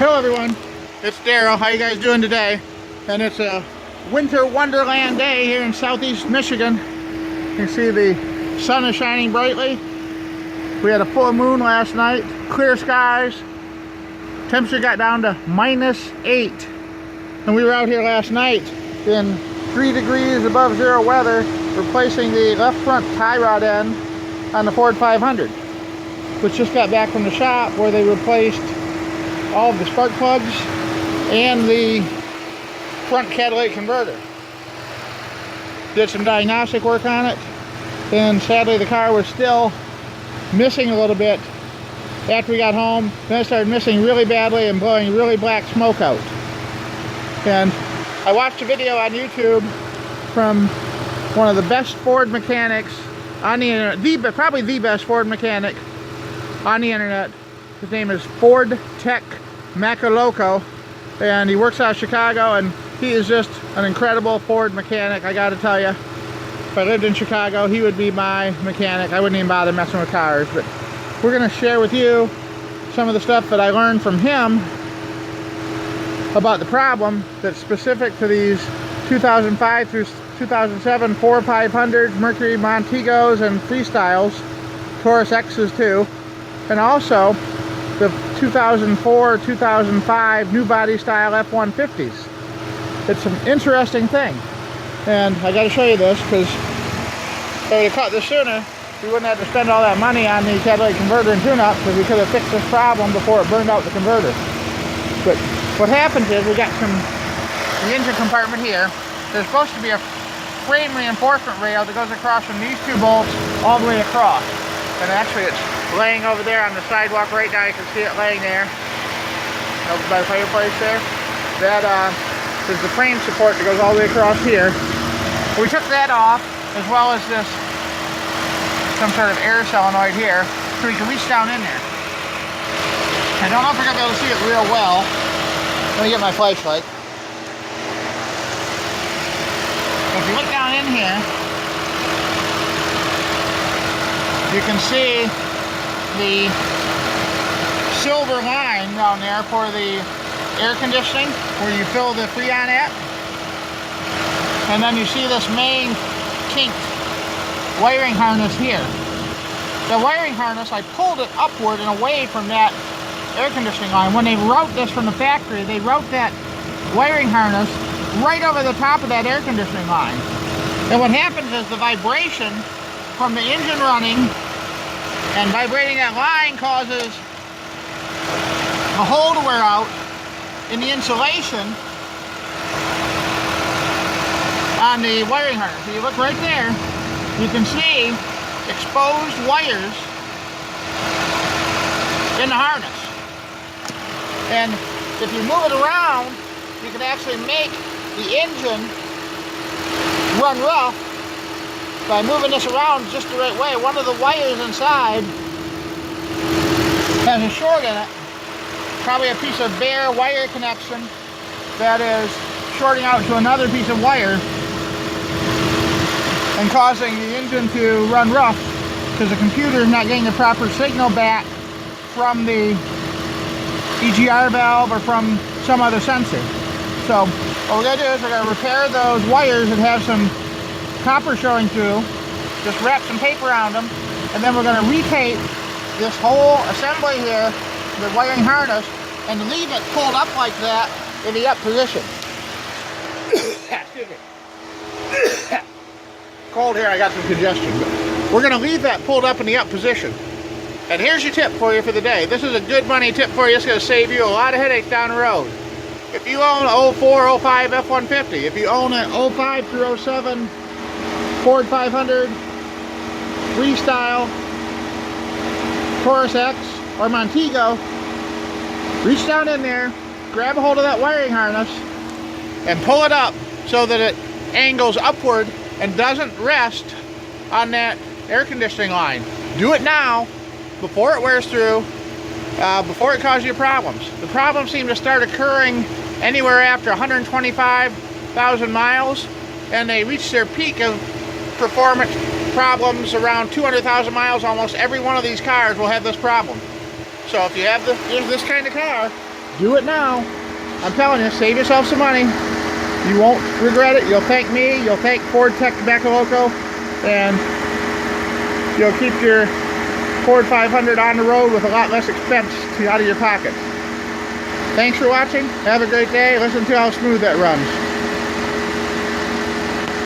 Hello everyone, it's Daryl. How you guys doing today? And it's a winter wonderland day here in southeast Michigan. You can see the sun is shining brightly. We had a full moon last night, clear skies. Temperature got down to -8. And we were out here last night in 3 degrees above zero weather, replacing the left front tie rod end on the Ford 500, which just got back from the shop where they replaced all of the spark plugs and the front catalytic converter. Did some diagnostic work on it, and sadly the car was still missing a little bit after we got home. Then it started missing really badly and blowing really black smoke out. And I watched a video on YouTube from one of the best Ford mechanics on the internet, probably the best Ford mechanic on the internet. His name is Ford Tech Makuloco, and he works out of Chicago, and he is just an incredible Ford mechanic. I gotta tell you, if I lived in Chicago, he would be my mechanic. I wouldn't even bother messing with cars. But we're gonna share with you some of the stuff that I learned from him about the problem that's specific to these 2005 through 2007 Ford 500, Mercury Montegos, and Freestyles, Taurus X's too, and also the 2004-2005 new body style F-150s. It's an interesting thing, and I got to show you this because if I would have caught this sooner, we wouldn't have to spend all that money on the catalytic converter and tune-up, because we could have fixed this problem before it burned out the converter. But what happens is we got the engine compartment here. There's supposed to be a frame reinforcement rail that goes across from these two bolts all the way across, and actually it's laying over there on the sidewalk right now. You can see it laying there over by the fireplace there. That is the frame support that goes all the way across here. We took that off, as well as this some sort of air solenoid here, so we can reach down in there. I don't know if we're going to be able to see it real well. Let me get my flashlight. If you look down in here, you can see the silver line down there for the air conditioning, where you fill the Freon at. And then you see this main kinked wiring harness here. The wiring harness, I pulled it upward and away from that air conditioning line. When they route this from the factory, they route that wiring harness right over the top of that air conditioning line. And what happens is the vibration from the engine running and vibrating that line causes a hole to wear out in the insulation on the wiring harness. If you look right there, you can see exposed wires in the harness. And if you move it around, you can actually make the engine run rough by moving this around just the right way. One of the wires inside has a short in it, probably a piece of bare wire connection that is shorting out to another piece of wire and causing the engine to run rough, because the computer is not getting the proper signal back from the EGR valve or from some other sensor. So what we're going to do is we're going to repair those wires that have some copper showing through, just wrap some tape around them, and then we're going to retape this whole assembly here, the wiring harness, and leave it pulled up like that in the up position. Excuse me. Cold here, I got some congestion. But we're going to leave that pulled up in the up position. And here's your tip for you for the day. This is a good money tip for you. It's going to save you a lot of headaches down the road. If you own an 04, 05 F-150, if you own an 05 through 07 Ford 500, Freestyle, Taurus X, or Montego, reach down in there, grab a hold of that wiring harness, and pull it up so that it angles upward and doesn't rest on that air conditioning line. Do it now, before it wears through, before it causes you problems. The problems seem to start occurring anywhere after 125,000 miles, and they reach their peak of performance problems around 200,000 miles. Almost every one of these cars will have this problem. So if you have this kind of car, Do it now. I'm telling you, save yourself some money. You won't regret it. You'll thank me. You'll thank Ford Tech Makuloco, and you'll keep your Ford 500 on the road with a lot less expense out of your pocket. Thanks for watching. Have a great day. Listen to how smooth that runs.